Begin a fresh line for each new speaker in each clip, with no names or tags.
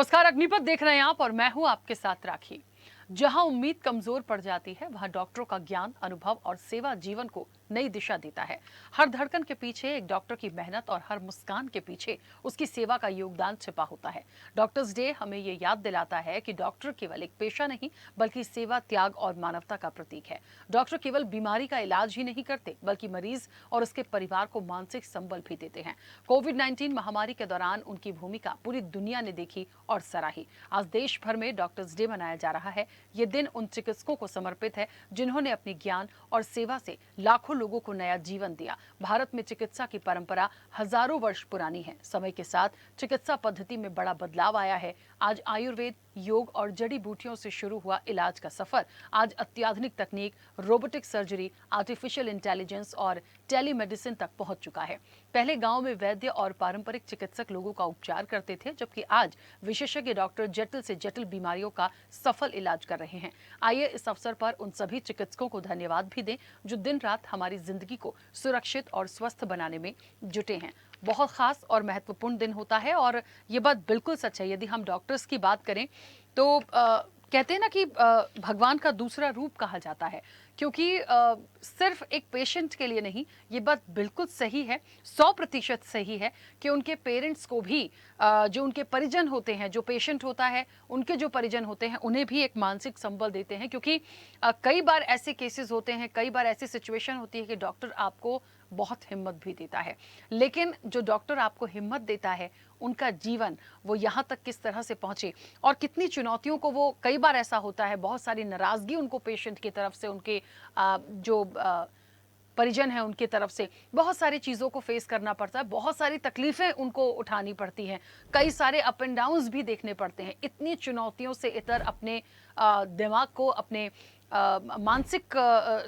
नमस्कार, अग्निपथ देख रहे हैं आप और मैं हूं आपके साथ राखी। जहां उम्मीद कमजोर पड़ जाती है, वहां डॉक्टरों का ज्ञान, अनुभव और सेवा जीवन को नई दिशा देता है। हर धड़कन के पीछे एक डॉक्टर की मेहनत और हर मुस्कान के पीछे उसकी सेवा का योगदान छिपा होता है। डॉक्टर्स डे हमें ये याद दिलाता है कि डॉक्टर केवल एक पेशा नहीं, बल्कि सेवा, त्याग और मानवता का प्रतीक है। डॉक्टर केवल बीमारी का इलाज ही नहीं करते, बल्कि मरीज और उसके परिवार को मानसिक संबल भी देते हैं। कोविड-19 महामारी के दौरान उनकी भूमिका पूरी दुनिया ने देखी और सराही। आज देश भर में डॉक्टर्स डे मनाया जा रहा है। ये दिन उन चिकित्सकों को समर्पित है जिन्होंने अपने ज्ञान और सेवा से लाखों लोगों को नया जीवन दिया। भारत में चिकित्सा की परंपरा हजारों वर्ष पुरानी है। समय के साथ चिकित्सा पद्धति में बड़ा बदलाव आया है। आज आयुर्वेद, योग और जड़ी बूटियों से शुरू हुआ इलाज का सफर आज अत्याधुनिक तकनीक, रोबोटिक सर्जरी, आर्टिफिशियल इंटेलिजेंस और टेलीमेडिसिन तक पहुंच चुका है। पहले गांव में वैद्य और पारंपरिक चिकित्सक लोगों का उपचार करते थे, जबकि आज विशेषज्ञ डॉक्टर जटिल से जटिल बीमारियों का सफल इलाज कर रहे हैं। आइए इस अवसर पर उन सभी चिकित्सकों को धन्यवाद भी दें जो दिन रात हमारी जिंदगी को सुरक्षित और स्वस्थ बनाने में जुटे हैं। बहुत खास और महत्वपूर्ण दिन होता है और ये बात बिल्कुल सच है। यदि हम डॉक्टर्स की बात करें तो कहते हैं ना कि भगवान का दूसरा रूप कहा जाता है, क्योंकि सिर्फ एक पेशेंट के लिए नहीं, ये बात बिल्कुल सही है, 100% सही है कि उनके पेरेंट्स को भी, जो उनके परिजन होते हैं, जो पेशेंट होता है उनके जो परिजन होते हैं, उन्हें भी एक मानसिक संबल देते हैं। क्योंकि कई बार ऐसे केसेस होते हैं, कई बार ऐसी सिचुएशन होती है कि डॉक्टर आपको बहुत हिम्मत भी देता है, लेकिन जो डॉक्टर आपको हिम्मत देता है, उनका जीवन वो यहाँ तक किस तरह से पहुंचे और कितनी चुनौतियों को वो, कई बार ऐसा होता है बहुत सारी नाराजगी उनको पेशेंट की तरफ से, उनके जो परिजन है उनकी तरफ से बहुत सारी चीज़ों को फेस करना पड़ता है, बहुत सारी तकलीफें उनको उठानी पड़ती हैं, कई सारे अप एंड डाउन्स भी देखने पड़ते हैं। इतनी चुनौतियों से इतर अपने दिमाग को, अपने मानसिक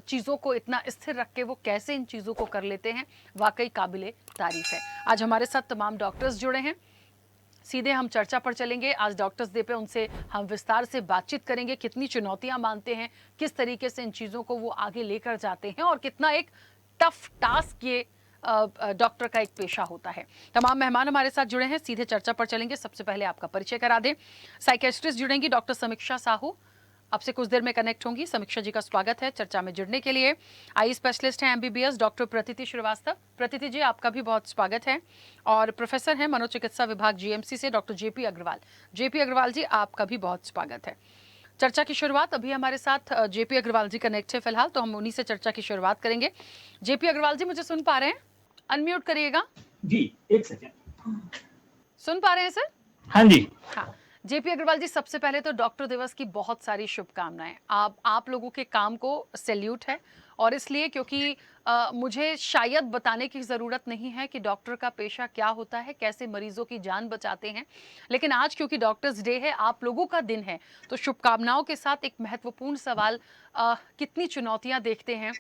चीज़ों को इतना स्थिर रख के वो कैसे इन चीज़ों को कर लेते हैं, वाकई काबिले तारीफ है। आज हमारे साथ तमाम डॉक्टर्स जुड़े हैं, सीधे हम चर्चा पर चलेंगे। आज डॉक्टर्स डे पे उनसे हम विस्तार से बातचीत करेंगे, कितनी चुनौतियां मानते हैं, किस तरीके से इन चीज़ों को वो आगे लेकर जाते हैं और कितना एक टफ टास्क ये डॉक्टर का एक पेशा होता है। तमाम मेहमान हमारे साथ जुड़े हैं, सीधे चर्चा पर चलेंगे। सबसे पहले आपका परिचय करा दें। साइकेट्रिस्ट जुड़ेंगी डॉक्टर समीक्षा साहू, आपसे कुछ देर में कनेक्ट होंगी। समीक्षा जी का स्वागत है चर्चा में जुड़ने के लिए। आई स्पेशलिस्ट हैं एमबीबीएस डॉक्टर प्रतिति श्रीवास्तव। प्रतिति जी, आपका भी बहुत स्वागत है। और प्रोफेसर हैं मनोचिकित्सा विभाग जीएमसी से doctor JP Agrawal. JP Agrawal ji, आपका भी बहुत स्वागत है। चर्चा की शुरुआत, अभी हमारे साथ जेपी अग्रवाल जी कनेक्ट है फिलहाल, तो हम उन्हीं से चर्चा की शुरुआत करेंगे। जेपी अग्रवाल जी, मुझे सुन पा रहे हैं? अनम्यूट करिएगा
जी, एक सेकेंड।
सुन पा रहे हैं सर?
हाँ जी।
हाँ, जेपी अग्रवाल जी, सबसे पहले तो डॉक्टर दिवस की बहुत सारी शुभकामनाएं। आप लोगों के काम को सैल्यूट है, और इसलिए क्योंकि मुझे शायद बताने की ज़रूरत नहीं है कि डॉक्टर का पेशा क्या होता है, कैसे मरीजों की जान बचाते हैं, लेकिन आज क्योंकि डॉक्टर्स डे है, आप लोगों का दिन है, तो शुभकामनाओं के साथ एक महत्वपूर्ण सवाल, कितनी चुनौतियाँ देखते हैं,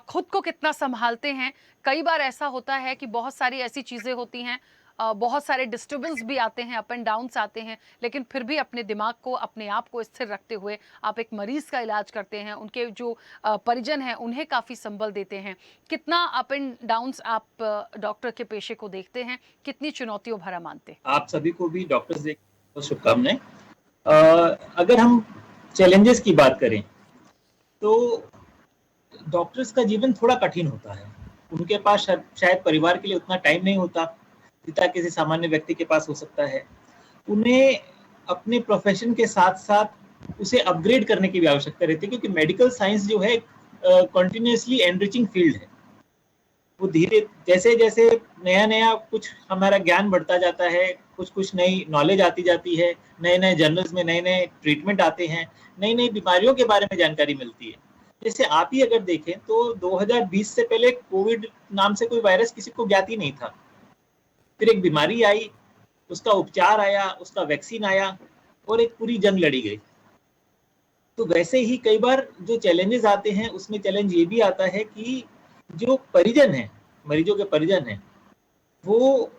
खुद को कितना संभालते हैं। कई बार ऐसा होता है कि बहुत सारी ऐसी चीज़ें होती हैं, बहुत सारे डिस्टर्बेंस भी आते हैं, अप एंड डाउन्स आते हैं, लेकिन फिर भी अपने दिमाग को, अपने आप को स्थिर रखते हुए आप एक मरीज का इलाज करते हैं, उनके जो परिजन हैं उन्हें काफ़ी संबल देते हैं। कितना अप एंड डाउन्स आप डॉक्टर के पेशे को देखते हैं, कितनी चुनौतियों भरा मानते हैं?
आप सभी को भी डॉक्टर्स डे की शुभकामनाएं। अगर हम चैलेंजेस की बात करें तो डॉक्टर्स का जीवन थोड़ा कठिन होता है। उनके पास शायद परिवार के लिए उतना टाइम नहीं होता जितना किसी सामान्य व्यक्ति के पास हो सकता है। उन्हें अपने प्रोफेशन के साथ साथ उसे अपग्रेड करने की भी आवश्यकता रहती है, क्योंकि मेडिकल साइंस जो है कंटिन्यूअसली एनरिचिंग फील्ड है। वो धीरे जैसे जैसे नया नया कुछ हमारा ज्ञान बढ़ता जाता है, कुछ नई नॉलेज आती जाती है, नए नए जर्नल्स में नए नए ट्रीटमेंट आते हैं, नई नई बीमारियों के बारे में जानकारी मिलती है। जैसे आप ही अगर देखें तो 2020 से पहले कोविड नाम से कोई वायरस किसी को ज्ञात ही नहीं था। फिर एक बीमारी आई, उसका उपचार आया, उसका वैक्सीन आया और एक पूरी जंग लड़ी गई। तो वैसे ही कई बार जो चैलेंजेस आते हैं उसमें चैलेंज ये भी आता है कि जो परिजन है, मरीजों के परिजन हैं, वो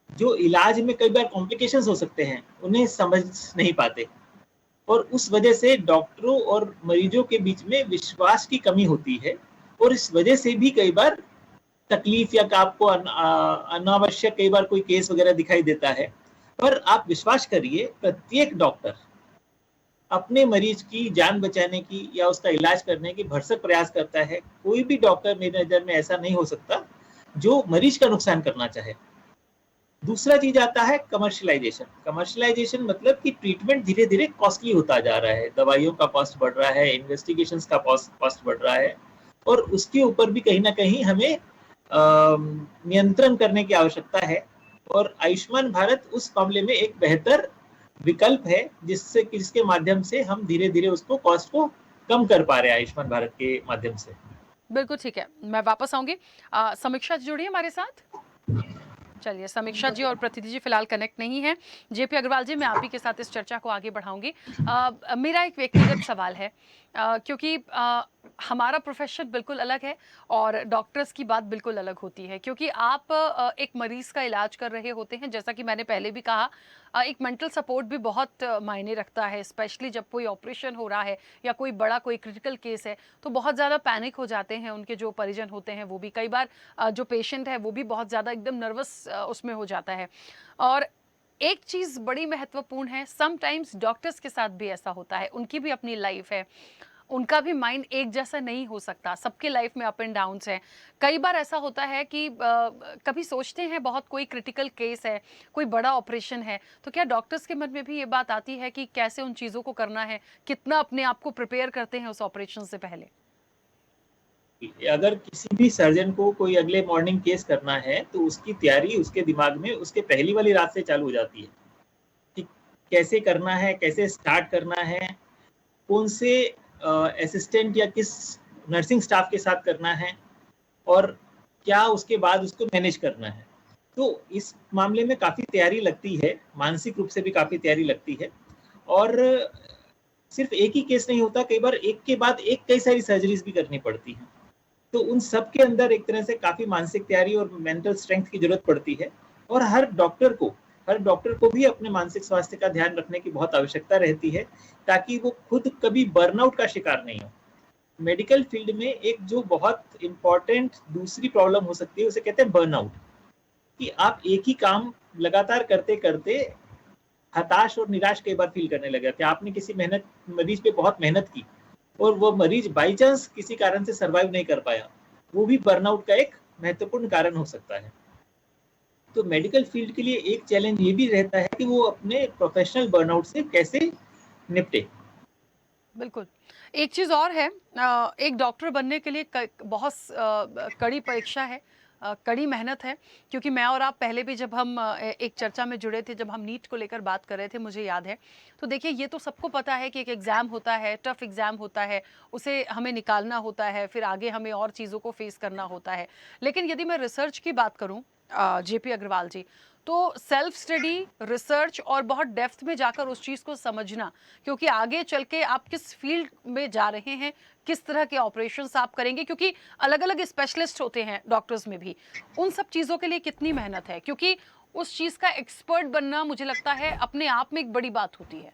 जो इलाज में कई बार कॉम्प्लिकेशंस हो सकते हैं, उन्हें समझ नहीं पाते, और उस वजह से डॉक्टरों और मरीजों के बीच में विश्वास की कमी होती है, और इस वजह से भी कई बार तकलीफ या आपको अनावश्यक कई बार कोई केस वगैरह दिखाई देता है। पर आप विश्वास करिए, प्रत्येक डॉक्टर अपने मरीज की जान बचाने की या उसका इलाज करने की भरसक प्रयास करता है। कोई भी डॉक्टर मेरी नज़र में ऐसा नहीं हो सकता जो मरीज का नुकसान करना चाहे। दूसरा चीज आता है कमर्शियलाइजेशन। कमर्शियलाइजेशन मतलब कि ट्रीटमेंट धीरे धीरे कॉस्टली होता जा रहा है, दवाइयों का कॉस्ट बढ़ रहा है, इन्वेस्टिगेशंस का कॉस्ट बढ़ रहा है, और उसके ऊपर भी कहीं ना कहीं हमें नियंत्रण करने की आवश्यकता है। और आयुष्मान भारत उस मामले में एक बेहतर विकल्प है जिसके माध्यम से हम धीरे धीरे उसको कॉस्ट को कम कर पा रहे हैं आयुष्मान भारत के माध्यम से।
बिल्कुल ठीक है, मैं वापस आऊंगी। समीक्षा जी जुड़िए हमारे साथ। चलिए, समीक्षा जी और प्रतिनिधि जी फिलहाल कनेक्ट नहीं है। जेपी अग्रवाल जी, मैं आप ही के साथ इस चर्चा को आगे बढ़ाऊंगी। मेरा एक व्यक्तिगत सवाल है, क्योंकि हमारा प्रोफेशन बिल्कुल अलग है और डॉक्टर्स की बात बिल्कुल अलग होती है, क्योंकि आप एक मरीज का इलाज कर रहे होते हैं। जैसा कि मैंने पहले भी कहा, एक मेंटल सपोर्ट भी बहुत मायने रखता है, स्पेशली जब कोई ऑपरेशन हो रहा है या कोई बड़ा कोई क्रिटिकल केस है, तो बहुत ज़्यादा पैनिक हो जाते हैं उनके जो परिजन होते हैं, वो भी कई बार जो पेशेंट है वो भी बहुत ज़्यादा एकदम नर्वस उसमें हो जाता है। और एक चीज़ बड़ी महत्वपूर्ण है, समटाइम्स डॉक्टर्स के साथ भी ऐसा होता है, उनकी भी अपनी लाइफ है, उनका भी माइंड एक जैसा नहीं हो सकता, सबके लाइफ में अप एंड डाउन्स हैं। कई बार ऐसा होता है कि कभी सोचते हैं बहुत कोई क्रिटिकल केस है, कोई बड़ा ऑपरेशन है, तो क्या डॉक्टर्स के मन में भी ये बात आती है कि कैसे उन चीज़ों को करना है, कितना अपने आप को प्रिपेयर करते हैं उस ऑपरेशन से पहले?
अगर किसी भी सर्जन को कोई अगले मॉर्निंग केस करना है तो उसकी तैयारी उसके दिमाग में उसके पहली वाली रात से चालू हो जाती है कि कैसे करना है, कैसे स्टार्ट करना है, कौन से असिस्टेंट या किस नर्सिंग स्टाफ के साथ करना है, और क्या उसके बाद उसको मैनेज करना है। तो इस मामले में काफ़ी तैयारी लगती है, मानसिक रूप से भी काफ़ी तैयारी लगती है। और सिर्फ एक ही केस नहीं होता, कई बार एक के बाद एक कई सारी सर्जरीज भी करनी पड़ती हैं। तो उन सब के अंदर एक तरह से काफी मानसिक तैयारी और मेंटल स्ट्रेंथ की जरूरत पड़ती है। और हर डॉक्टर को भी अपने मानसिक स्वास्थ्य का ध्यान रखने की बहुत आवश्यकता रहती है, ताकि वो खुद कभी बर्नआउट का शिकार नहीं हो। मेडिकल फील्ड में एक जो बहुत इंपॉर्टेंट दूसरी प्रॉब्लम हो सकती है उसे कहते हैं बर्नआउट, कि आप एक ही काम लगातार करते करते हताश और निराश कई बार फील करने लगे थे। आपने किसी मरीज पे बहुत मेहनत की और वो मरीज बाई चांस किसी कारण से सरवाइव नहीं कर पाया, वो भी बर्नआउट का एक महत्वपूर्ण कारण हो सकता है। तो मेडिकल फील्ड के लिए एक चैलेंज ये भी रहता है कि वो अपने प्रोफेशनल बर्नआउट से कैसे निपटे।
बिल्कुल। एक चीज़ और है, एक डॉक्टर बनने के लिए बहुत कड़ी परीक्षा है, कड़ी मेहनत है, क्योंकि मैं और आप पहले भी जब हम एक चर्चा में जुड़े थे, जब हम नीट को लेकर बात कर रहे थे, मुझे याद है। तो देखिए, ये तो सबको पता है कि एक एग्ज़ाम होता है, टफ एग्ज़ाम होता है, उसे हमें निकालना होता है, फिर आगे हमें और चीज़ों को फेस करना होता है। लेकिन यदि मैं रिसर्च की बात करूँ, जेपी अग्रवाल जी, तो सेल्फ स्टडी, रिसर्च और बहुत डेप्थ में जाकर उस चीज़ को समझना, क्योंकि आगे चल के आप किस फील्ड में जा रहे हैं, किस तरह के ऑपरेशंस आप करेंगे, क्योंकि अलग अलग स्पेशलिस्ट होते हैं डॉक्टर्स में भी, उन सब चीज़ों के लिए कितनी मेहनत है, क्योंकि उस चीज़ का एक्सपर्ट बनना मुझे लगता है अपने आप में एक बड़ी बात होती है।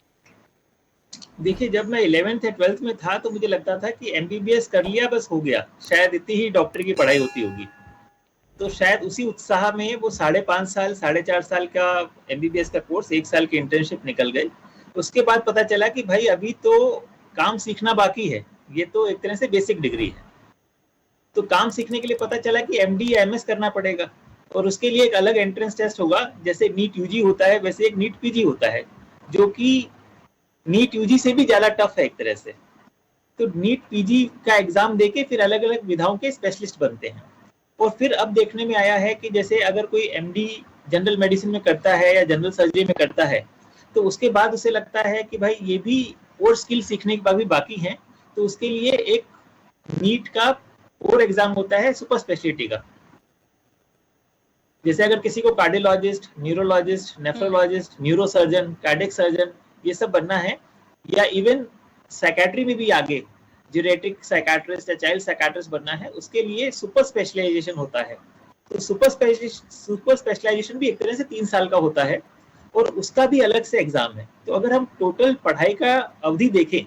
देखिए, जब मैं 11th या 12th में था तो मुझे लगता था कि एमबीबीएस कर लिया बस हो गया, शायद इतनी ही डॉक्टरी की पढ़ाई होती होगी। तो शायद उसी उत्साह में वो 5.5 साल 4.5 साल का एमबीबीएस का कोर्स, 1 साल की इंटर्नशिप निकल गई। उसके बाद पता चला कि भाई अभी तो काम सीखना बाकी है, ये तो एक तरह से बेसिक डिग्री है। तो काम सीखने के लिए पता चला कि एमडी या एमएस करना पड़ेगा, और उसके लिए एक अलग एंट्रेंस टेस्ट होगा। जैसे नीट यूजी होता है वैसे एक नीट पीजी होता है, जो कि नीट यूजी से भी ज्यादा टफ है एक तरह से। तो नीट पीजी का एग्जाम देके फिर अलग अलग विधाओं के स्पेशलिस्ट बनते हैं। और फिर अब देखने में आया है कि जैसे अगर कोई एमडी जनरल मेडिसिन में करता है या जनरल सर्जरी में करता है, तो उसके बाद उसे लगता है कि भाई ये भी और स्किल सीखने की भी बाकी है। तो उसके लिए एक नीट का और एग्जाम होता है सुपर स्पेशलिटी का। जैसे अगर किसी को cardiologist, neurologist, nephrologist, neurosurgeon, cardiac surgeon ये सब बनना है, या इवन साइकेट्री में भी आगे जीरेटिक साइकेट्रिस्ट या चाइल्ड साइकेट्रिस्ट बनना है, उसके लिए सुपर स्पेशलाइजेशन होता है। तो सुपर स्पेशलाइजेशन भी एक तरह से 3 साल का होता है, और उसका भी अलग से एग्जाम है। तो अगर हम टोटल पढ़ाई का अवधि देखें,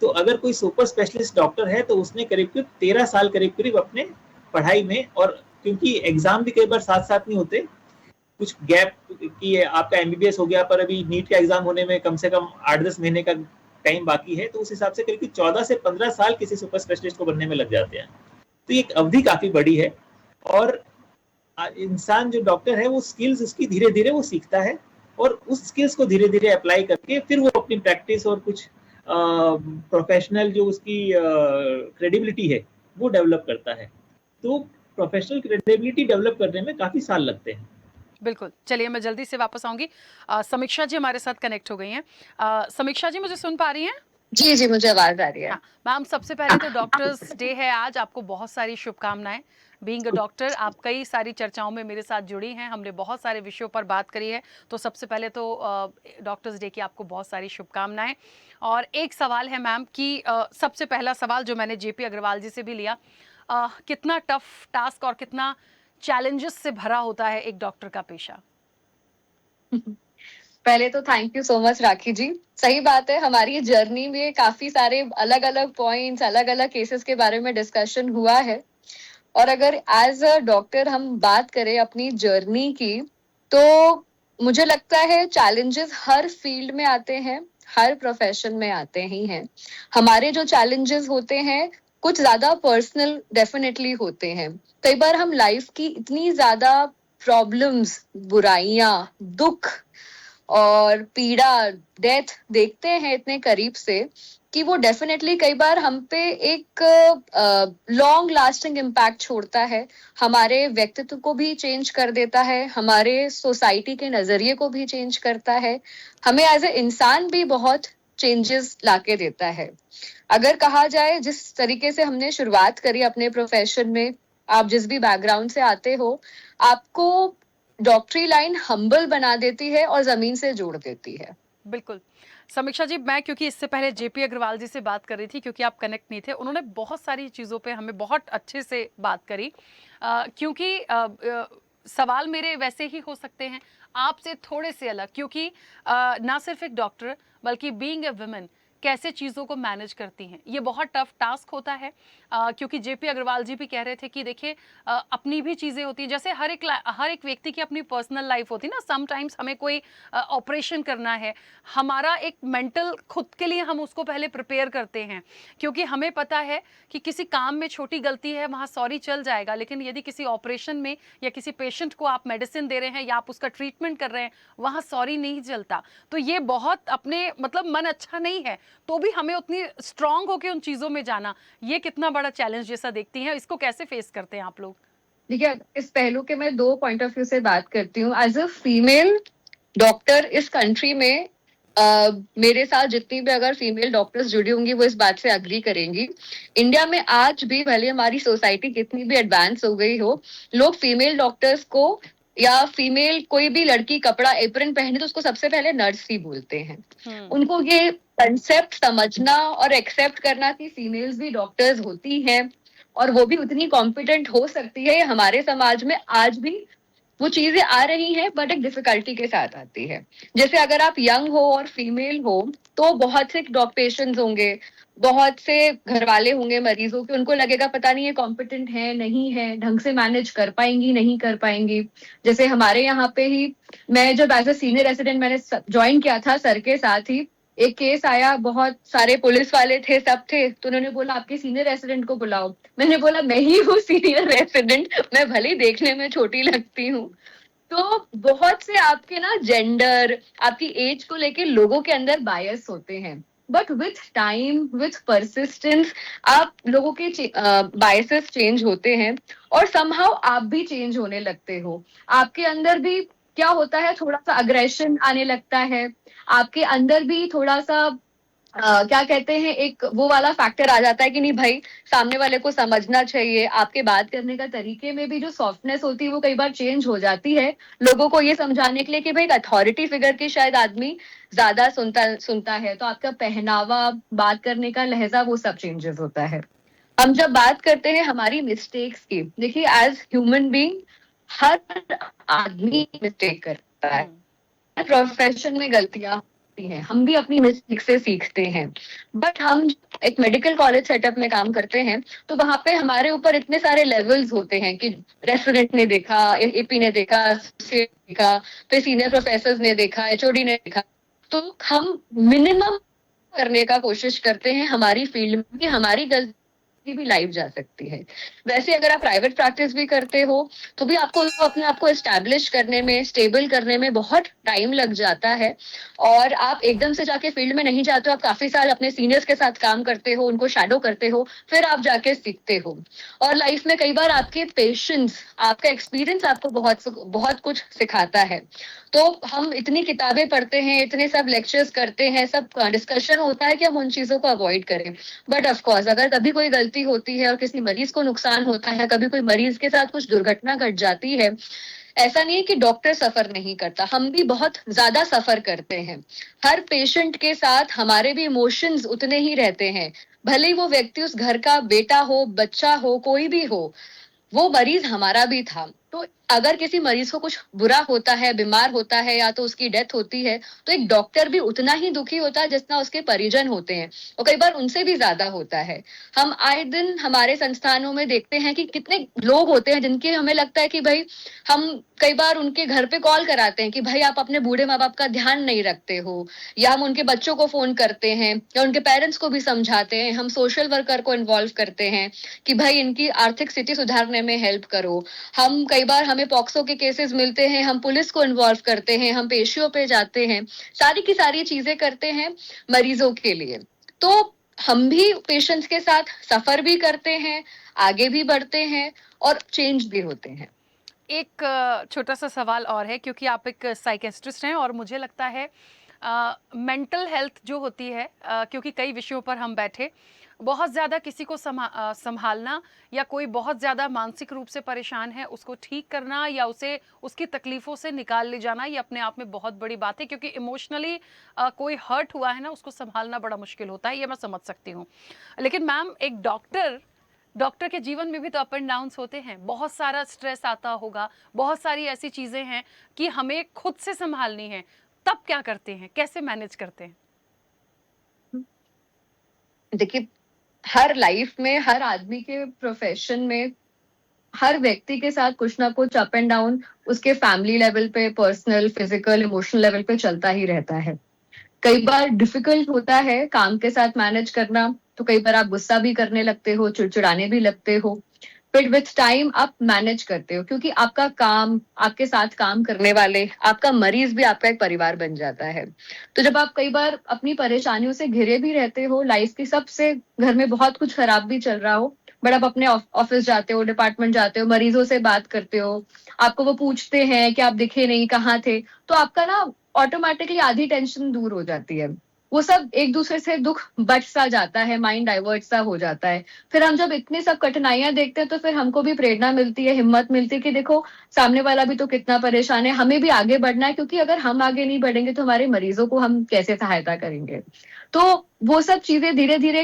तो अगर कोई सुपर स्पेशलिस्ट डॉक्टर है तो उसने करीब 13 साल करीब अपने पढ़ाई में, और क्योंकि एग्जाम भी कई बार साथ साथ नहीं होते, कुछ गैप की आपका एमबीबीएस हो गया पर अभी नीट का एग्जाम होने में कम से कम 8-10 महीने का टाइम बाकी है, तो उस हिसाब से करीब 14 से 15 साल किसी सुपर स्पेशलिस्ट को बनने में लग जाते हैं। तो ये अवधि काफी बड़ी है और इंसान जो डॉक्टर है वो स्किल्स उसकी धीरे धीरे वो सीखता है और उस स्किल्स को धीरे धीरे अप्लाई करके फिर वो अपनी प्रैक्टिस और कुछ प्रोफेशनल जो उसकी क्रेडिबिलिटी है वो डेवलप करता है। तो प्रोफेशनल क्रेडिबिलिटी डेवलप करने में काफी साल लगते हैं।
बिल्कुल, चलिए मैं जल्दी से वापस आऊंगी। समीक्षा जी हमारे साथ कनेक्ट हो गई हैं। समीक्षा जी मुझे सुन पा रही हैं?
जी जी, मुझे आवाज आ रही है।
हाँ मैम, सबसे पहले तो डॉक्टर्स डे है आज, आपको बहुत सारी शुभकामनाएं। बीइंग अ डॉक्टर आप कई सारी चर्चाओं में मेरे साथ जुड़ी हैं, हमने बहुत सारे विषयों पर बात करी है, तो सबसे पहले तो डॉक्टर्स डे की आपको बहुत सारी शुभकामनाएं। और एक सवाल है मैम कि सबसे पहला सवाल जो मैंने जेपी अग्रवाल जी से भी लिया, कितना टफ टास्क और कितना चैलेंजेस से भरा होता है एक डॉक्टर का पेशा?
पहले तो थैंक यू सो मच राखी जी। सही बात है, हमारी जर्नी में काफी सारे अलग अलग पॉइंट्स, अलग अलग केसेस के बारे में डिस्कशन हुआ है। और अगर एज अ डॉक्टर हम बात करें अपनी जर्नी की, तो मुझे लगता है चैलेंजेस हर फील्ड में आते हैं, हर प्रोफेशन में आते ही हैं। हमारे जो चैलेंजेस होते हैं कुछ ज्यादा पर्सनल डेफिनेटली होते हैं। कई बार हम लाइफ की इतनी ज्यादा प्रॉब्लम्स, बुराइयां, दुख और पीड़ा, डेथ देखते हैं इतने करीब से कि वो डेफिनेटली कई बार हम पे एक लॉन्ग लास्टिंग इम्पैक्ट छोड़ता है। हमारे व्यक्तित्व को भी चेंज कर देता है, हमारे सोसाइटी के नजरिए को भी चेंज करता है, हमें एज ए इंसान भी बहुत चेंजेस लाके देता है। अगर कहा जाए जिस तरीके से हमने शुरुआत करी अपने प्रोफेशन में, आप जिस भी बैकग्राउंड से आते हो, आपको डॉक्टरी लाइन हम्बल बना देती है और जमीन से जोड़ देती है।
बिल्कुल। समीक्षा जी, मैं क्योंकि इससे पहले जेपी अग्रवाल जी से बात कर रही थी, क्योंकि आप कनेक्ट नहीं थे, उन्होंने बहुत सारी चीज़ों पे हमें बहुत अच्छे से बात करी। क्योंकि सवाल मेरे वैसे ही हो सकते हैं, आपसे थोड़े से अलग, क्योंकि ना सिर्फ एक डॉक्टर बल्कि बीइंग ए वुमेन कैसे चीज़ों को मैनेज करती हैं, ये बहुत टफ टास्क होता है। क्योंकि जेपी अग्रवाल जी भी कह रहे थे कि देखिए अपनी भी चीज़ें होती हैं, जैसे हर एक व्यक्ति की अपनी पर्सनल लाइफ होती है ना। समटाइम्स हमें कोई ऑपरेशन करना है, हमारा एक मेंटल खुद के लिए हम उसको पहले प्रिपेयर करते हैं, क्योंकि हमें पता है कि किसी काम में छोटी गलती है वहाँ सॉरी चल जाएगा, लेकिन यदि किसी ऑपरेशन में या किसी पेशेंट को आप मेडिसिन दे रहे हैं या आप उसका ट्रीटमेंट कर रहे हैं, वहाँ सॉरी नहीं चलता। तो ये बहुत अपने मतलब मन अच्छा नहीं है तो भी हमें उतनी स्ट्रांग होकर उन चीज़ों में जाना, ये कितना बड़ा चैलेंज जैसा देखती हैं, इसको कैसे फेस करते हैं आप लोग?
देखिए, इस पहलू के मैं दो पॉइंट ऑफ व्यू से बात करती हूँ। एज अ फीमेल डॉक्टर इस कंट्री में मेरे साथ जितनी भी अगर फीमेल डॉक्टर्स जुड़ी होंगी वो इस बात से अग्री करेंगी। इंडिया में आज भी भले हमारी सोसाइटी कितनी भी एडवांस हो गई हो, लोग फीमेल डॉक्टर्स को या फीमेल कोई भी लड़की कपड़ा एप्रन पहने तो उसको सबसे पहले नर्स ही बोलते हैं। उनको ये कंसेप्ट समझना और एक्सेप्ट करना कि फीमेल्स भी डॉक्टर्स होती हैं और वो भी उतनी कॉम्पिटेंट हो सकती है, हमारे समाज में आज भी वो चीजें आ रही हैं, बट एक डिफिकल्टी के साथ आती है। जैसे अगर आप यंग हो और फीमेल हो तो बहुत से पेशेंट्स होंगे, बहुत से घर वाले होंगे मरीजों के, उनको लगेगा पता नहीं ये कॉम्पिटेंट है नहीं है, ढंग से मैनेज कर पाएंगी नहीं कर पाएंगी। जैसे हमारे यहाँ पे ही मैं जब एज ए सीनियर रेसिडेंट मैंने ज्वाइन किया था सर के साथ ही, एक केस आया, बहुत सारे पुलिस वाले थे, सब थे, तो उन्होंने बोला आपके सीनियर रेसिडेंट को बुलाओ। मैंने बोला मैं ही हूँ सीनियर रेसिडेंट, मैं भले ही देखने में छोटी लगती हूँ। तो बहुत से आपके ना जेंडर, आपकी एज को लेके लोगों के अंदर बायस होते हैं, but with time, with persistence, आप लोगों के बायसेस चेंज होते हैं और समहाउ आप भी चेंज होने लगते हो। आपके अंदर भी क्या होता है, थोड़ा सा अग्रेशन आने लगता है, आपके अंदर भी थोड़ा सा क्या कहते हैं, एक वो वाला फैक्टर आ जाता है कि नहीं भाई, सामने वाले को समझना चाहिए। आपके बात करने का तरीके में भी जो सॉफ्टनेस होती है वो कई बार चेंज हो जाती है, लोगों को ये समझाने के लिए कि भाई एक अथॉरिटी फिगर के शायद आदमी ज्यादा सुनता है, तो आपका पहनावा, बात करने का लहजा, वो सब चेंजेस होता है। हम जब बात करते हैं हमारी मिस्टेक्स की, देखिए एज ह्यूमन बीइंग हर आदमी मिस्टेक करता है, प्रोफेशन में गलतियां होती हैं, हम भी अपनी मिस्टेक से सीखते हैं। बट हम एक मेडिकल कॉलेज सेटअप में काम करते हैं, तो वहां पे हमारे ऊपर इतने सारे लेवल्स होते हैं कि रेस्टोरेंट ने देखा, एपी ने देखा, associate ने देखा, फिर सीनियर प्रोफेसर ने देखा, एचओडी ने देखा। तो हम मिनिमम करने का कोशिश करते हैं हमारी फील्ड में कि हमारी गलती भी लाइव जा सकती है। वैसे अगर आप प्राइवेट प्रैक्टिस भी करते हो तो भी आपको अपने आप को एस्टैब्लिश करने में, स्टेबल करने में बहुत टाइम लग जाता है। और आप एकदम से जाके फील्ड में नहीं जाते हो, आप काफी साल अपने सीनियर्स के साथ काम करते हो, उनको शैडो करते हो, फिर आप जाके सीखते हो। और लाइफ में कई बार आपके पेशेंस, आपका एक्सपीरियंस आपको बहुत बहुत कुछ सिखाता है। तो हम इतनी किताबें पढ़ते हैं, इतने सब लेक्चर्स करते हैं, सब डिस्कशन होता है कि हम उन चीजों को अवॉइड करें। बट ऑफ कोर्स अगर कभी कोई गलती होती है और किसी मरीज को नुकसान होता है, कभी कोई मरीज के साथ कुछ दुर्घटना घट जाती है, ऐसा नहीं है कि डॉक्टर सफर नहीं करता, हम भी बहुत ज्यादा सफर करते हैं। हर पेशेंट के साथ हमारे भी इमोशंस उतने ही रहते हैं। भले ही वो व्यक्ति उस घर का बेटा हो, बच्चा हो, कोई भी हो, वो मरीज हमारा भी था। तो अगर किसी मरीज को कुछ बुरा होता है, बीमार होता है, या तो उसकी डेथ होती है, तो एक डॉक्टर भी उतना ही दुखी होता है जितना उसके परिजन होते हैं, और कई बार उनसे भी ज्यादा होता है। हम आए दिन हमारे संस्थानों में देखते हैं कि कितने लोग होते हैं जिनके हमें लगता है कि भाई, हम कई बार उनके घर पे कॉल कराते हैं कि भाई आप अपने बूढ़े माँ बाप का ध्यान नहीं रखते हो, या हम उनके बच्चों को फोन करते हैं, या उनके पेरेंट्स को भी समझाते हैं, हम सोशल वर्कर को इन्वॉल्व करते हैं कि भाई इनकी आर्थिक स्थिति सुधारने में हेल्प करो। हम कई बार, हमें पॉक्सो के केसेस मिलते हैं, हम पुलिस को इन्वॉल्व करते हैं, हम पेशियों पे जाते हैं, सारी की सारी चीजें करते हैं मरीजों के लिए। तो हम भी पेशेंट्स के साथ सफर भी करते हैं, आगे भी बढ़ते हैं, और चेंज भी होते हैं।
एक छोटा सा सवाल और है, क्योंकि आप एक साइकेट्रिस्ट हैं और मुझे लगता है मेंटल हेल्थ जो होती है, क्योंकि कई विषयों पर हम बैठे, बहुत ज़्यादा किसी को संभालना, या कोई बहुत ज़्यादा मानसिक रूप से परेशान है उसको ठीक करना, या उसे उसकी तकलीफ़ों से निकाल ले जाना, ये अपने आप में बहुत बड़ी बात है, क्योंकि इमोशनली कोई हर्ट हुआ है ना, उसको संभालना बड़ा मुश्किल होता है, ये मैं समझ सकती हूँ। लेकिन मैम, एक डॉक्टर के जीवन में भी तो अप एंड डाउन्स होते हैं, बहुत सारा स्ट्रेस आता होगा, बहुत सारी ऐसी चीज़ें हैं कि हमें खुद से संभालनी है, तब क्या करते हैं, कैसे मैनेज करते हैं?
देखिए, हर लाइफ में, हर आदमी के प्रोफेशन में, हर व्यक्ति के साथ कुछ ना कुछ अप एंड डाउन उसके फैमिली लेवल पे, पर्सनल, फिजिकल, इमोशनल लेवल पे चलता ही रहता है। कई बार डिफिकल्ट होता है काम के साथ मैनेज करना, तो कई बार आप गुस्सा भी करने लगते हो, चिड़चिड़ाने भी लगते हो। फिर विथ टाइम आप मैनेज करते हो, क्योंकि आपका काम, आपके साथ काम करने वाले, आपका मरीज भी आपका एक परिवार बन जाता है। तो जब आप कई बार अपनी परेशानियों से घिरे भी रहते हो, लाइफ की सबसे, घर में बहुत कुछ खराब भी चल रहा हो, बट आप अपने ऑफिस जाते हो, डिपार्टमेंट जाते हो, मरीजों से बात करते हो, आपको वो पूछते हैं कि आप दिखे नहीं, कहाँ थे, तो आपका ना ऑटोमेटिकली आधी टेंशन दूर हो जाती है। वो सब एक दूसरे से दुख बच सा जाता है, माइंड डाइवर्ट सा हो जाता है। फिर हम जब इतनी सब कठिनाइयां देखते हैं, तो फिर हमको भी प्रेरणा मिलती है, हिम्मत मिलती है कि देखो, सामने वाला भी तो कितना परेशान है, हमें भी आगे बढ़ना है, क्योंकि अगर हम आगे नहीं बढ़ेंगे तो हमारे मरीजों को हम कैसे सहायता करेंगे। तो वो सब चीजें धीरे धीरे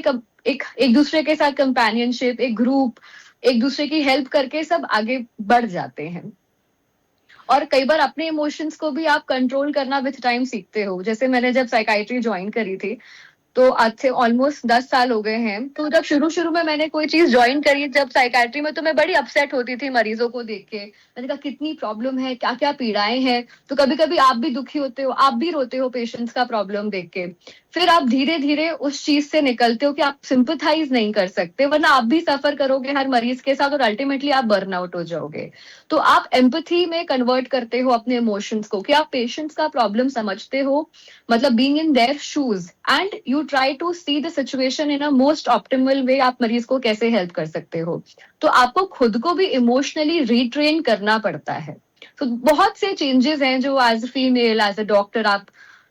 एक एक दूसरे के साथ कंपेनियनशिप, एक ग्रुप, एक दूसरे की हेल्प करके सब आगे बढ़ जाते हैं। और कई बार अपने इमोशंस को भी आप कंट्रोल करना विथ टाइम सीखते हो। जैसे मैंने जब साइकाइट्री ज्वाइन करी थी, तो आज से ऑलमोस्ट 10 साल हो गए हैं। तो जब शुरू शुरू में मैंने कोई चीज ज्वाइन करी, जब साइकाइट्री में, तो मैं बड़ी अपसेट होती थी मरीजों को देख के। मैंने कहा कितनी प्रॉब्लम है, क्या क्या पीड़ाएं हैं। तो कभी कभी आप भी दुखी होते हो, आप भी रोते हो पेशेंट्स का प्रॉब्लम देख के। फिर आप धीरे धीरे उस चीज से निकलते हो कि आप सिंपथाइज नहीं कर सकते, वरना आप भी सफर करोगे हर मरीज के साथ, और अल्टीमेटली आप बर्न आउट हो जाओगे। तो आप एम्पथी में कन्वर्ट करते हो अपने इमोशंस को, कि आप पेशेंट्स का प्रॉब्लम समझते हो, मतलब being in their shoes, and you try to see the situation in a most optimal way, आप मरीज को कैसे हेल्प कर सकते हो। तो आपको खुद को भी इमोशनली रीट्रेन करना पड़ता है। तो बहुत से चेंजेस हैं जो as a female, as a doctor, आप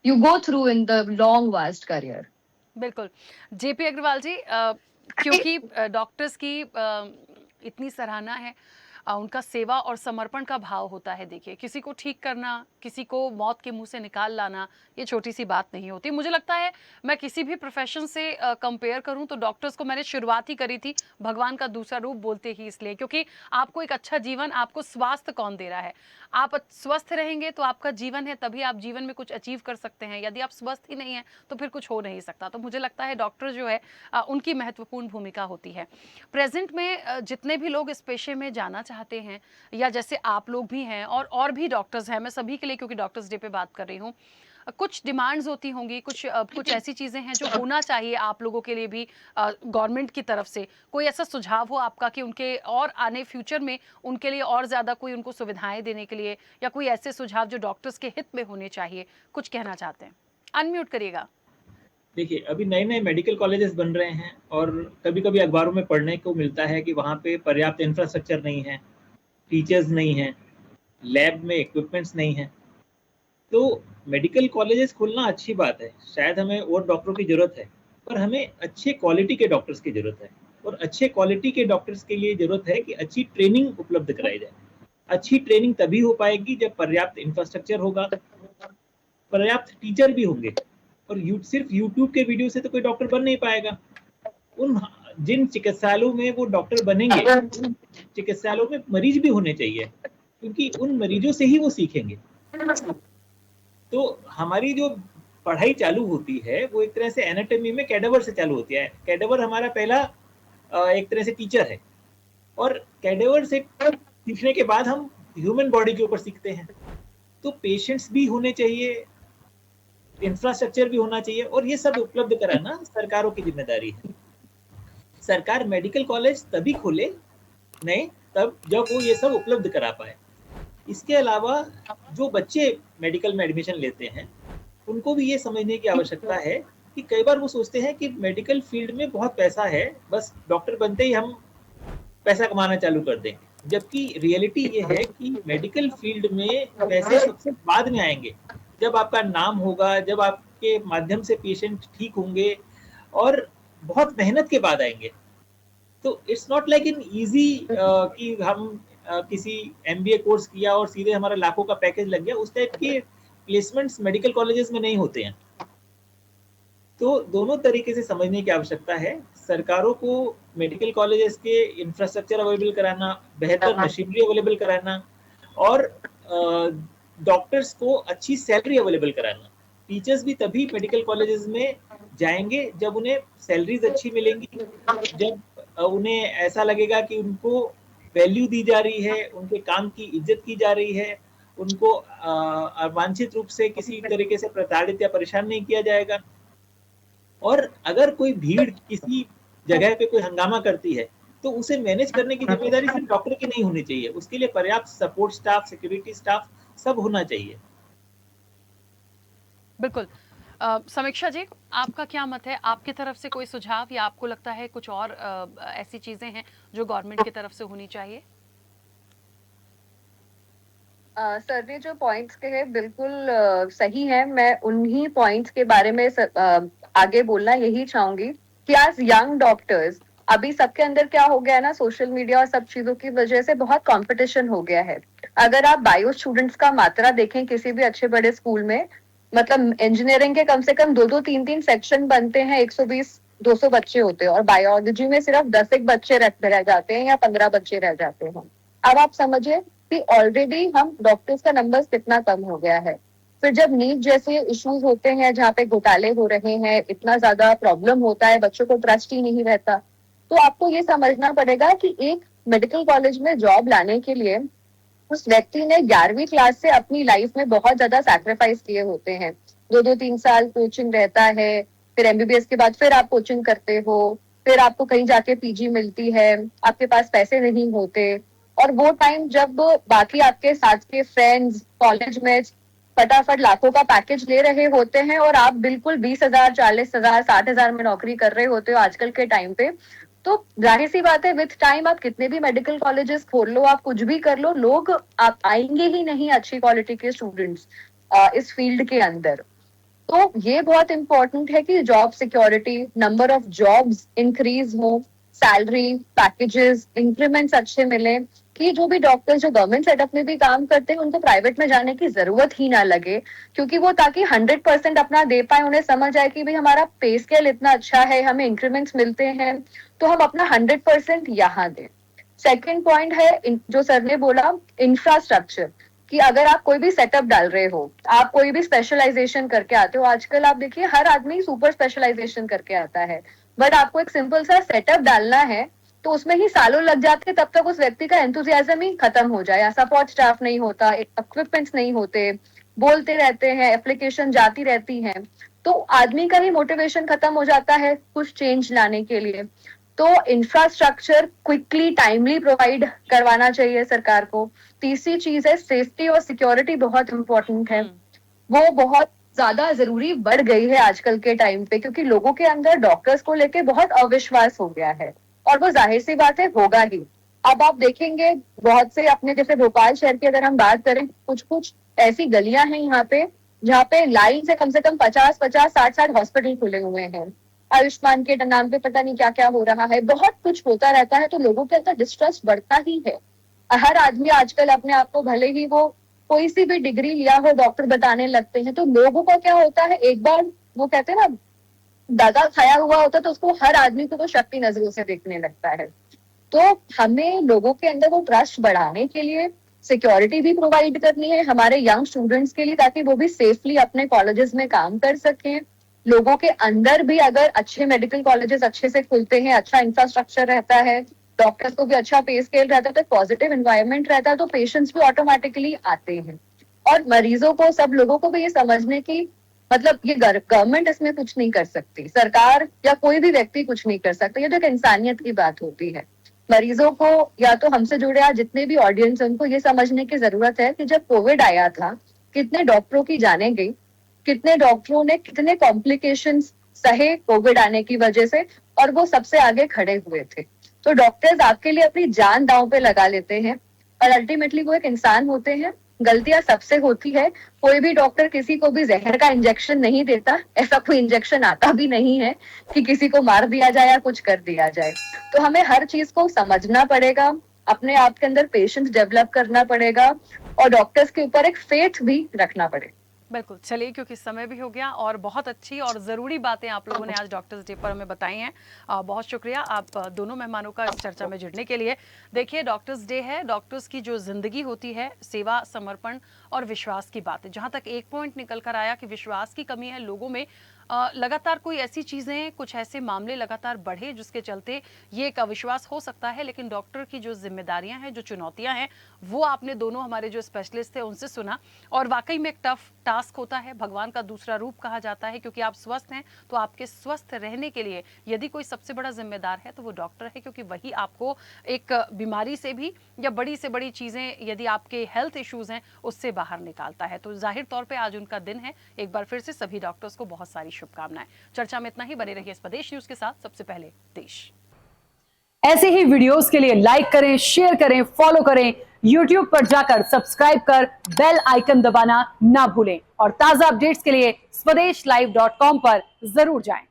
you go through in the long vast career.
बिल्कुल। जेपी अग्रवाल जी, क्योंकि डॉक्टर्स की इतनी सराहना है, उनका सेवा और समर्पण का भाव होता है। देखिए, किसी को ठीक करना, किसी को मौत के मुंह से निकाल लाना, ये छोटी सी बात नहीं होती। मुझे लगता है मैं किसी भी प्रोफेशन से कंपेयर करूं तो डॉक्टर्स को मैंने शुरुआत ही करी थी भगवान का दूसरा रूप बोलते ही इसलिए, क्योंकि आपको एक अच्छा जीवन, आपको स्वास्थ्य कौन दे रहा है? आप स्वस्थ रहेंगे तो आपका जीवन है, तभी आप जीवन में कुछ अचीव कर सकते हैं। यदि आप स्वस्थ ही नहीं है तो फिर कुछ हो नहीं सकता। तो मुझे लगता है डॉक्टर जो है उनकी महत्वपूर्ण भूमिका होती है। प्रेजेंट में जितने भी लोग इस पेशे में जाना चाहते हैं, या जैसे आप लोग भी हैं और भी डॉक्टर्स हैं, मैं सभी के लिए क्योंकि डॉक्टर्स डे पे बात कर रही हूँ, कुछ डिमांड्स होती होंगी, कुछ ऐसी चीजें हैं जो होना चाहिए आप लोगों के लिए भी गवर्नमेंट की तरफ से। कोई ऐसा सुझाव हो आपका कि उनके और आने फ्यूचर में उनके लिए और ज्यादा कोई उनको सुविधाएं देने के लिए, या कोई ऐसे सुझाव जो डॉक्टर्स के हित में होने चाहिए, कुछ कहना चाहते हैं? अनम्यूट करिएगा।
देखिए, अभी नए नए मेडिकल कॉलेजेस बन रहे हैं और कभी कभी अखबारों में पढ़ने को मिलता है कि वहाँ पे पर्याप्त इंफ्रास्ट्रक्चर नहीं है, टीचर्स नहीं हैं, लैब में इक्विपमेंट्स नहीं हैं। तो मेडिकल कॉलेजेस खोलना अच्छी बात है, शायद हमें और डॉक्टरों की ज़रूरत है, पर हमें अच्छे क्वालिटी के डॉक्टर्स की ज़रूरत है। और अच्छे क्वालिटी के डॉक्टर्स के लिए ज़रूरत है कि अच्छी ट्रेनिंग उपलब्ध कराई जाए। अच्छी ट्रेनिंग तभी हो पाएगी जब पर्याप्त इंफ्रास्ट्रक्चर होगा, पर्याप्त टीचर भी होंगे। और सिर्फ यूट्यूब के वीडियो से तो कोई डॉक्टर बन नहीं पाएगा। उन जिन चिकित्सालयों में वो डॉक्टर बनेंगे, चिकित्सालयों में मरीज भी होने चाहिए, क्योंकि उन मरीजों से ही वो सीखेंगे। तो हमारी जो पढ़ाई चालू होती है वो एक तरह से एनाटॉमी में कैडावर से चालू होती है। कैडावर हमारा पहला एक तरह से टीचर है, और कैडावर से सीखने के बाद हम ह्यूमन बॉडी के ऊपर सीखते हैं। तो पेशेंट्स भी होने चाहिए, इंफ्रास्ट्रक्चर भी होना चाहिए, और ये सब उपलब्ध कराना सरकारों की जिम्मेदारी है। सरकार मेडिकल कॉलेज तभी खोले नए, तब जब वो ये सब उपलब्ध करा पाए। इसके अलावा जो बच्चे मेडिकल में एडमिशन लेते हैं उनको भी ये समझने की आवश्यकता है कि कई बार वो सोचते हैं कि मेडिकल फील्ड में बहुत पैसा है, बस डॉक्टर बनते ही हम पैसा कमाना चालू कर देंगे। जबकि रियलिटी ये है कि मेडिकल फील्ड में पैसे सबसे बाद में आएंगे, जब आपका नाम होगा, जब आपके माध्यम से पेशेंट ठीक होंगे, और बहुत मेहनत के बाद आएंगे। तो it's not like in easy कि हम किसी एमबीए कोर्स किया और सीधे हमारा लाखों का पैकेज लग गया। उस टाइप के प्लेसमेंट्स मेडिकल कॉलेजेस में नहीं होते हैं। तो दोनों तरीके से समझने की आवश्यकता है। सरकारों को मेडिकल कॉलेजेस के इंफ्रास्ट्रक्चर अवेलेबल कराना, बेहतर मशीनरी अवेलेबल कराना, और डॉक्टर्स को अच्छी सैलरी अवेलेबल कराना। टीचर्स भी तभी मेडिकल कॉलेजेस में जाएंगे जब उन्हें सैलरीज अच्छी मिलेंगी, जब उन्हें ऐसा लगेगा कि उनको वैल्यू दी जा रही है, उनके काम की इज्जत की जा रही है, उनको अवांछित रूप से किसी तरीके से प्रताड़ित या परेशान नहीं किया जाएगा। और अगर कोई भीड़ किसी जगह पे कोई हंगामा करती है तो उसे मैनेज करने की जिम्मेदारी सिर्फ डॉक्टर की नहीं होनी चाहिए, उसके लिए पर्याप्त सपोर्ट स्टाफ, सिक्योरिटी स्टाफ सब होना चाहिए।
बिल्कुल। समीक्षा जी, आपका क्या मत है? आपकी तरफ से कोई सुझाव, या आपको लगता है कुछ और ऐसी चीजें हैं जो गवर्नमेंट की तरफ से होनी चाहिए?
सर ने जो पॉइंट्स कहे बिल्कुल सही है। मैं उन्हीं पॉइंट्स के बारे में आगे बोलना यही चाहूंगी कि आज यंग डॉक्टर्स, अभी सबके अंदर क्या हो गया है ना, सोशल मीडिया और सब चीजों की वजह से बहुत कंपटीशन हो गया है। अगर आप बायो स्टूडेंट्स का मात्रा देखें किसी भी अच्छे बड़े स्कूल में, मतलब इंजीनियरिंग के कम से कम 2-2, 3-3 सेक्शन बनते हैं, 120-200 बच्चे होते हैं, और बायोलॉजी में सिर्फ 10 बच्चे रह जाते हैं या 15 बच्चे रह जाते हैं। अब आप समझिए कि ऑलरेडी हम डॉक्टर्स का नंबर कितना कम हो गया है। फिर जब नीट जैसे इश्यूज होते हैं जहाँ पे घोटाले हो रहे हैं, इतना ज्यादा प्रॉब्लम होता है, बच्चों को ट्रस्ट ही नहीं रहता, तो आपको ये समझना पड़ेगा कि एक मेडिकल कॉलेज में जॉब लाने के लिए उस व्यक्ति ने 11वीं क्लास से अपनी लाइफ में बहुत ज्यादा सैक्रिफाइस किए होते हैं। 2-2-3 साल कोचिंग रहता है, फिर एमबीबीएस के बाद फिर आप कोचिंग करते हो, फिर आपको कहीं जाके पीजी मिलती है, आपके पास पैसे नहीं होते, और वो टाइम जब बाकी आपके साथ के फ्रेंड्स कॉलेज में फटाफट लाखों का पैकेज ले रहे होते हैं और आप बिल्कुल 20,000, 40,000, 60,000 में नौकरी कर रहे होते हो आजकल के टाइम पे, तो जाहिर सी बात है विथ टाइम आप कितने भी मेडिकल कॉलेजेस खोल लो, आप कुछ भी कर लो, लोग आप आएंगे ही नहीं अच्छी क्वालिटी के स्टूडेंट्स इस फील्ड के अंदर। तो ये बहुत इंपॉर्टेंट है कि job security, number of jobs increase हो, सैलरी पैकेजेस इंक्रीमेंट्स अच्छे मिले, कि जो भी डॉक्टर जो गवर्नमेंट सेटअप में भी काम करते हैं उनको प्राइवेट में जाने की जरूरत ही ना लगे, क्योंकि वो ताकि 100% अपना दे पाए, उन्हें समझ आए कि भाई हमारा पे स्केल इतना अच्छा है, हमें इंक्रीमेंट्स मिलते हैं, तो हम अपना 100% यहाँ दें। सेकेंड पॉइंट है जो सर ने बोला, इंफ्रास्ट्रक्चर, कि अगर आप कोई भी सेटअप डाल रहे हो, आप कोई भी स्पेशलाइजेशन करके आते हो, आजकल आप देखिए हर आदमी सुपर स्पेशलाइजेशन करके आता है, बट आपको एक सिंपल सा सेटअप डालना है तो उसमें ही सालों लग जाते हैं, तब तक उस व्यक्ति का एंथुजियाज्म ही खत्म हो जाए, सपोर्ट स्टाफ नहीं होता, इक्विपमेंट्स नहीं होते, बोलते रहते हैं, एप्लीकेशन जाती रहती हैं, तो आदमी का ही मोटिवेशन खत्म हो जाता है कुछ चेंज लाने के लिए। तो इंफ्रास्ट्रक्चर क्विकली टाइमली प्रोवाइड करवाना चाहिए सरकार को। तीसरी चीज है सेफ्टी और सिक्योरिटी, बहुत इंपॉर्टेंट है, वो बहुत ज्यादा जरूरी बढ़ गई है आजकल के टाइम पे, क्योंकि लोगों के अंदर डॉक्टर्स को लेके बहुत अविश्वास हो गया है, और वो जाहिर सी बात है होगा ही। अब आप देखेंगे बहुत से अपने जैसे भोपाल शहर की अगर हम बात करें, कुछ कुछ ऐसी गलियां हैं यहाँ पे जहाँ पे लाइन से कम 50 50 60 हॉस्पिटल खुले हुए हैं, आयुष्मान के नाम पे पता नहीं क्या क्या हो रहा है, बहुत कुछ होता रहता है, तो लोगों के अंदर डिस्ट्रस्ट बढ़ता ही है। हर आदमी आजकल अपने आप को, भले ही वो कोई सी भी डिग्री लिया हो, डॉक्टर बताने लगते हैं, तो लोगों का क्या होता है, एक बार वो कहते हैं ना दादा खाया हुआ होता है, तो उसको हर आदमी को तो शक्ति नजरों से देखने लगता है। तो हमें लोगों के अंदर वो ट्रस्ट बढ़ाने के लिए सिक्योरिटी भी प्रोवाइड करनी है हमारे यंग स्टूडेंट्स के लिए, ताकि वो भी सेफली अपने कॉलेजेस में काम कर सकें। लोगों के अंदर भी अगर अच्छे मेडिकल कॉलेजेस अच्छे से खुलते हैं, अच्छा इंफ्रास्ट्रक्चर रहता है, डॉक्टर्स को भी अच्छा पे स्केल रहता है, तो पॉजिटिव एनवायरनमेंट रहता है, तो पेशेंट्स भी ऑटोमेटिकली आते हैं। और मरीजों को, सब लोगों को भी ये समझने की, मतलब ये गवर्नमेंट इसमें कुछ नहीं कर सकती, सरकार या कोई भी व्यक्ति कुछ नहीं कर सकता, ये तो एक इंसानियत की बात होती है। मरीजों को या तो हमसे जुड़े आज जितने भी ऑडियंस, उनको ये समझने की जरूरत है कि जब कोविड आया था कितने डॉक्टरों की जानें गई, कितने डॉक्टरों ने कितने कॉम्प्लिकेशंस सहे कोविड आने की वजह से, और वो सबसे आगे खड़े हुए थे। तो डॉक्टर्स आपके लिए अपनी जान दांव पे लगा लेते हैं, और अल्टीमेटली वो एक इंसान होते हैं, गलतियां सबसे होती है। कोई भी डॉक्टर किसी को भी जहर का इंजेक्शन नहीं देता, ऐसा कोई इंजेक्शन आता भी नहीं है कि किसी को मार दिया जाए या कुछ कर दिया जाए। तो हमें हर चीज को समझना पड़ेगा, अपने आप के अंदर पेशेंस डेवलप करना पड़ेगा, और डॉक्टर्स के ऊपर एक फेथ भी रखना पड़ेगा।
बिल्कुल, चलिए क्योंकि समय भी हो गया और बहुत अच्छी और ज़रूरी बातें आप लोगों ने आज डॉक्टर्स डे पर हमें बताई हैं। बहुत शुक्रिया आप दोनों मेहमानों का इस चर्चा में जुड़ने के लिए। देखिए, डॉक्टर्स डे है, डॉक्टर्स की जो ज़िंदगी होती है, सेवा, समर्पण और विश्वास की बात है। जहाँ तक एक पॉइंट निकल कर आया कि विश्वास की कमी है लोगों में, लगातार कोई ऐसी चीज़ें, कुछ ऐसे मामले लगातार बढ़े जिसके चलते ये एक अविश्वास हो सकता है, लेकिन डॉक्टर की जो जिम्मेदारियां हैं, जो चुनौतियां हैं, वो आपने दोनों हमारे जो स्पेशलिस्ट थे उनसे सुना, और वाकई में एक टफ टास्क होता है, भगवान का दूसरा रूप कहा जाता है, क्योंकि आप स्वस्थ हैं तो आपके स्वस्थ रहने के लिए यदि कोई सबसे बड़ा जिम्मेदार है तो वो डॉक्टर है, क्योंकि वही आपको एक बीमारी से भी या बड़ी से बड़ी चीज़ें यदि आपके हेल्थ इश्यूज हैं उससे बाहर निकालता है। तो जाहिर तौर पर आज उनका दिन है। एक बार फिर से सभी डॉक्टर्स को बहुत सारी शुभकामनाएं। चर्चा में इतना ही, बने रहिए स्वदेश न्यूज के साथ। सबसे पहले देश।
ऐसे ही वीडियोस के लिए लाइक करें, शेयर करें, फॉलो करें, YouTube पर जाकर सब्सक्राइब कर बेल आइकन दबाना ना भूलें, और ताजा अपडेट्स के लिए swedeshlive.com पर जरूर जाएं।